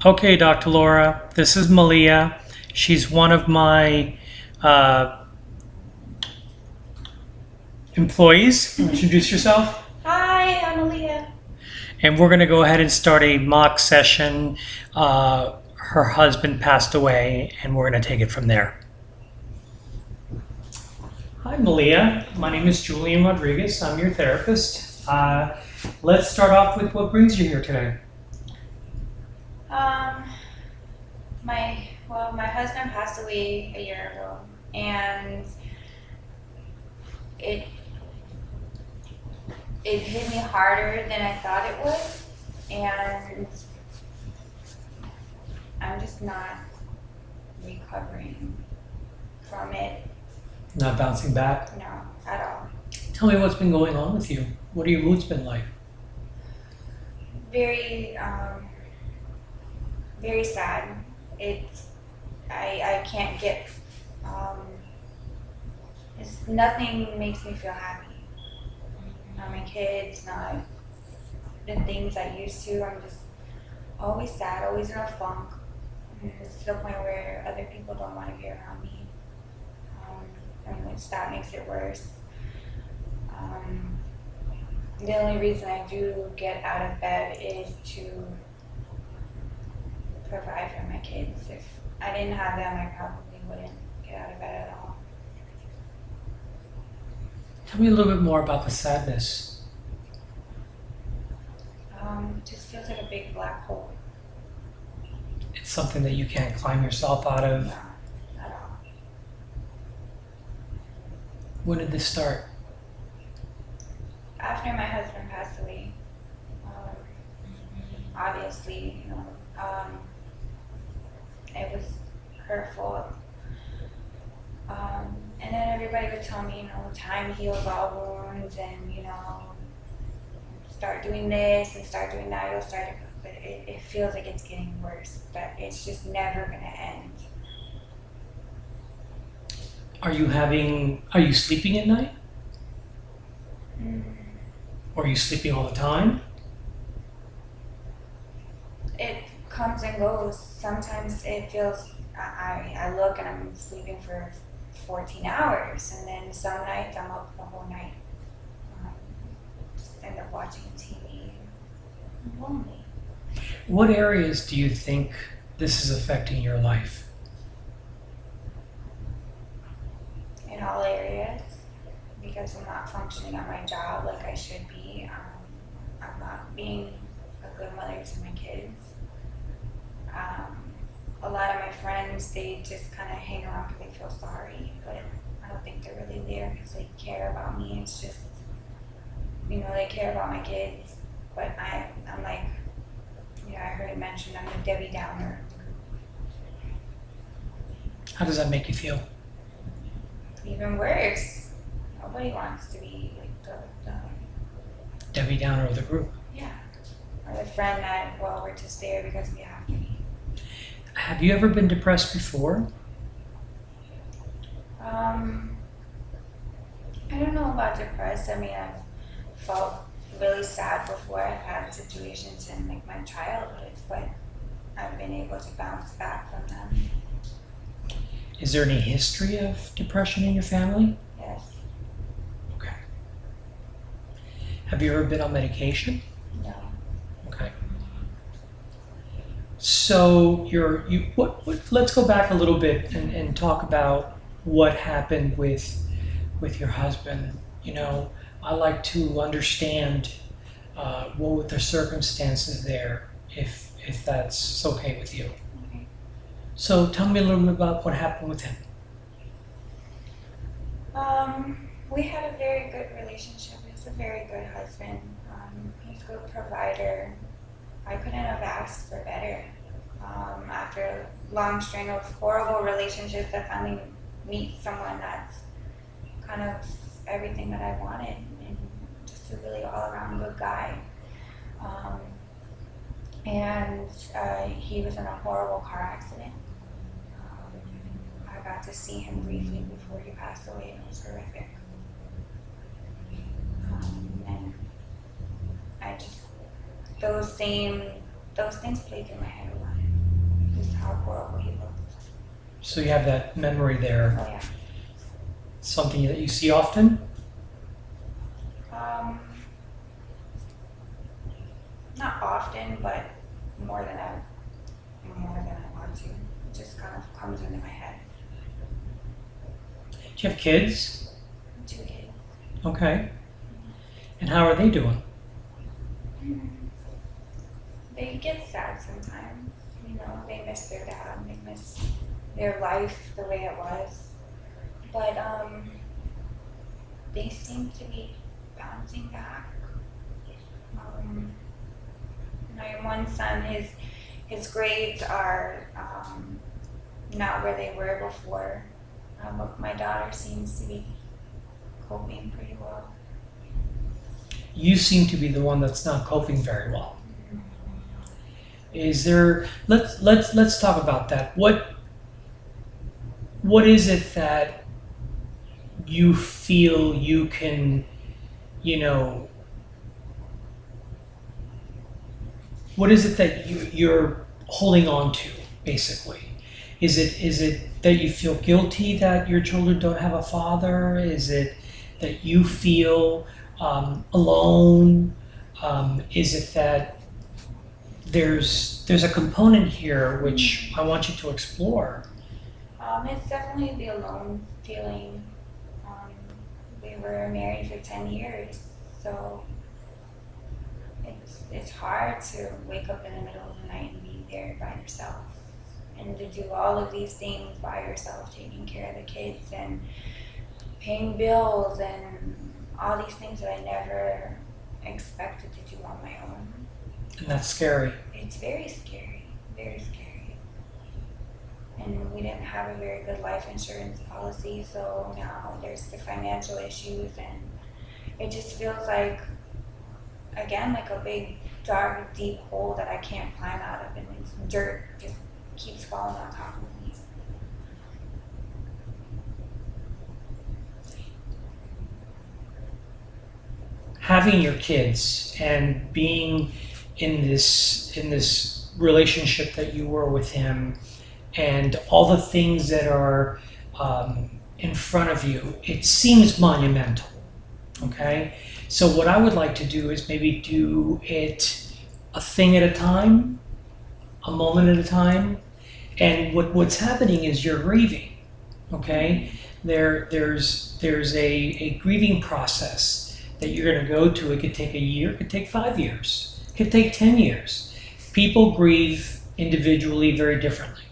Okay, Dr. Laura, this is Malia. She's one of my employees. Introduce yourself. Hi, I'm Aaliyah. And we're going to go ahead and start a mock session. Her husband passed away, and we're going to take it from there. Hi, Malia. My name is JRodriguez. I'm your therapist. Let's start off with what brings you here today. Um, my husband passed away a year ago, and it it hit me harder than I thought it would, and I'm just not recovering from it. Not bouncing back. No, at all. Tell me what's been going on with you. What are your moods been like? Very, very sad. It's I can't get. Um, it's nothing makes me feel happy. Not my kids, not the things I used to. I'm just always sad, always in a funk. And it's to the point where other people don't want to be around me. And which that makes it worse. Um, the only reason I do get out of bed is to provide for my kids. If I didn't have them, I probably wouldn't get out of bed at all. Tell me a little bit more about the sadness. It just feels like a big black hole. It's something that you can't climb yourself out of. No, at all. When did this start? After my husband passed away, obviously, it was hurtful. And then everybody would tell me, time heals all wounds, and start doing this and start doing that. You'll start, but it feels like it's getting worse. That it's just never gonna end. Are you sleeping at night? Mm. Or are you sleeping all the time? It comes and goes. Sometimes it feels I look and I'm sleeping for 14 hours, and then some nights I'm up the whole night. Just end up watching TV. I'm lonely. What areas do you think this is affecting your life? In all areas, because I'm not functioning at my job like I should be. I'm not being a good mother to my kids. A lot of my friends, they just kind of hang around because they feel sorry, but I don't think they're really there because they care about me. It's just, they care about my kids, but I'm like, I heard it mentioned I'm a Debbie Downer. How does that make you feel? Even worse, nobody wants to be like the Debbie Downer of the group. yeah, or the friend that, well, we're just there because we have to be. Have you ever been depressed before? I don't know about depressed. I mean, I've felt really sad before. I've had situations in like my childhood, but I've been able to bounce back from them. Is there any history of depression in your family? Yes. Okay. Have you ever been on medication? No. Okay. So let's go back a little bit and talk about what happened with your husband. I like to understand what were the circumstances there, if that's okay with you. Okay. So tell me a little bit about what happened with him. We had a very good relationship. He's a very good husband. He's a good provider. I couldn't have asked for better. After a long string of horrible relationships, I finally meet someone that's kind of everything that I wanted, and just a really all-around good guy. And he was in a horrible car accident. I got to see him briefly before he passed away, and it was horrific. And I just those things played through my head a lot. how horrible he looked. So you have that memory there. Oh yeah. Something that you see often? Not often, but more than I want to. It just kind of comes into my head. Do you have kids? 2 kids. Okay. And how are they doing? They get sad sometimes. You know, they miss their dad. They miss their life the way it was. But they seem to be bouncing back. My one son, his grades are not where they were before. But my daughter seems to be coping pretty well. You seem to be the one that's not coping very well. Is there? Let's talk about that. What is it that you feel you can, you know? What is it that you're holding on to, basically? Is it that you feel guilty that your children don't have a father? Is it that you feel alone? Is it that there's a component here which I want you to explore? It's definitely the alone feeling. We were married for 10 years, so it's hard to wake up in the middle of the night and be there by yourself, and to do all of these things by yourself, taking care of the kids and paying bills and all these things that I never expected to do on my own. And that's scary. It's very scary, very scary. And we didn't have a very good life insurance policy, so now there's the financial issues, and it just feels like, again, like a big, dark, deep hole that I can't climb out of, and some dirt just keeps falling on top of me. Having your kids and being in this relationship that you were with him, and all the things that are in front of you, it seems monumental. Okay, so what I would like to do is maybe do it a thing at a time, a moment at a time. And what's happening is you're grieving. Okay, there's a grieving process that you're going to go to. It could take a year, it could take 5 years, it could take 10 years. People grieve individually very differently.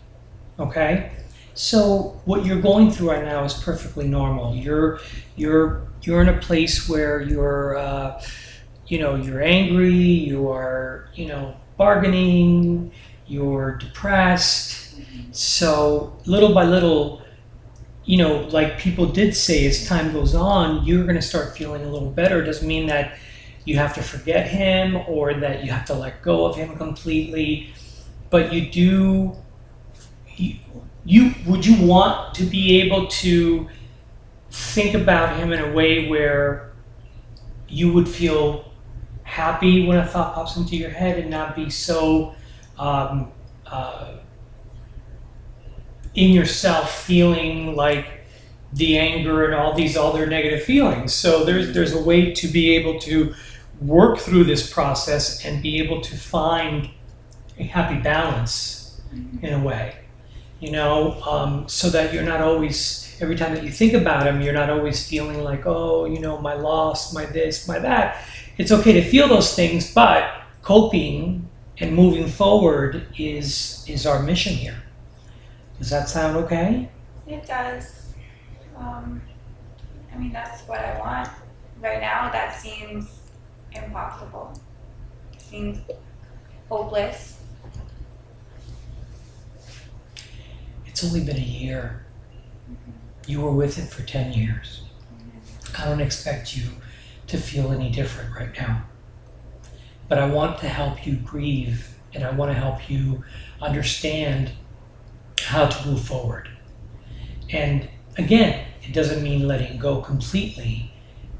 Okay, so what you're going through right now is perfectly normal. You're in a place where you're you're angry, you are bargaining, you're depressed. So little by little, like people did say, as time goes on, you're going to start feeling a little better. It doesn't mean that you have to forget him or that you have to let go of him completely, but you do. Would you want to be able to think about him in a way where you would feel happy when a thought pops into your head and not be so in yourself feeling like the anger and all these other negative feelings? So there's a way to be able to work through this process and be able to find a happy balance in a way. So that you're not always, every time that you think about him, you're not always feeling like, oh, my loss, my this, my that. It's okay to feel those things, but coping and moving forward is our mission here. Does that sound okay? It does. That's what I want. Right now, that seems impossible. It seems hopeless. It's only been a year. You were with him for 10 years. I don't expect you to feel any different right now. But I want to help you grieve, and I want to help you understand how to move forward. And again, it doesn't mean letting go completely.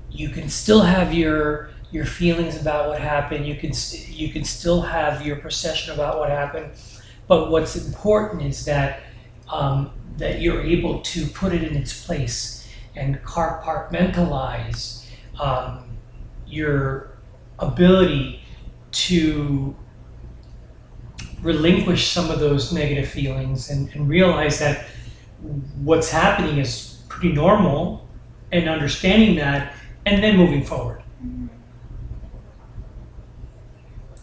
You can still have your feelings about what happened. You can still have your perception about what happened. But what's important is that that you're able to put it in its place and compartmentalize your ability to relinquish some of those negative feelings and realize that what's happening is pretty normal, and understanding that, and then moving forward.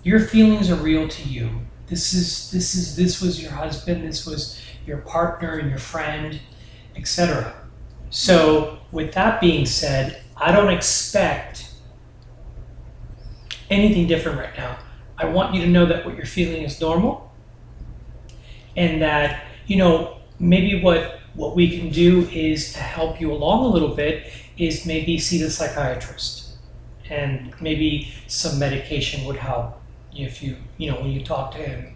Your feelings are real to you. This was your husband, this was your partner and your friend, etc. So with that being said, I don't expect anything different right now. I want you to know that what you're feeling is normal, and that, you know, maybe what we can do is to help you along a little bit is maybe see the psychiatrist, and maybe some medication would help if you know, when you talk to him.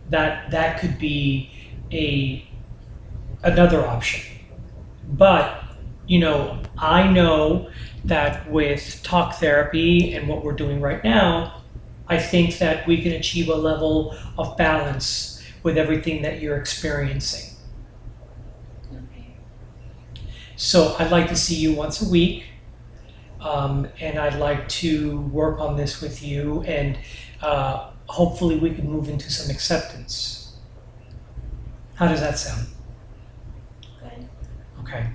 That could be another option. But, you know, I know that with talk therapy and what we're doing right now, I think that we can achieve a level of balance with everything that you're experiencing. Okay. So I'd like to see you once a week, and I'd like to work on this with you, and hopefully we can move into some acceptance. How does that sound? Good. Okay.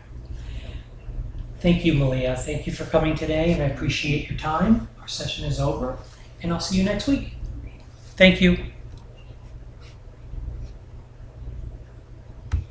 Thank you, Malia. Thank you for coming today, and I appreciate your time. Our session is over, and I'll see you next week. Thank you.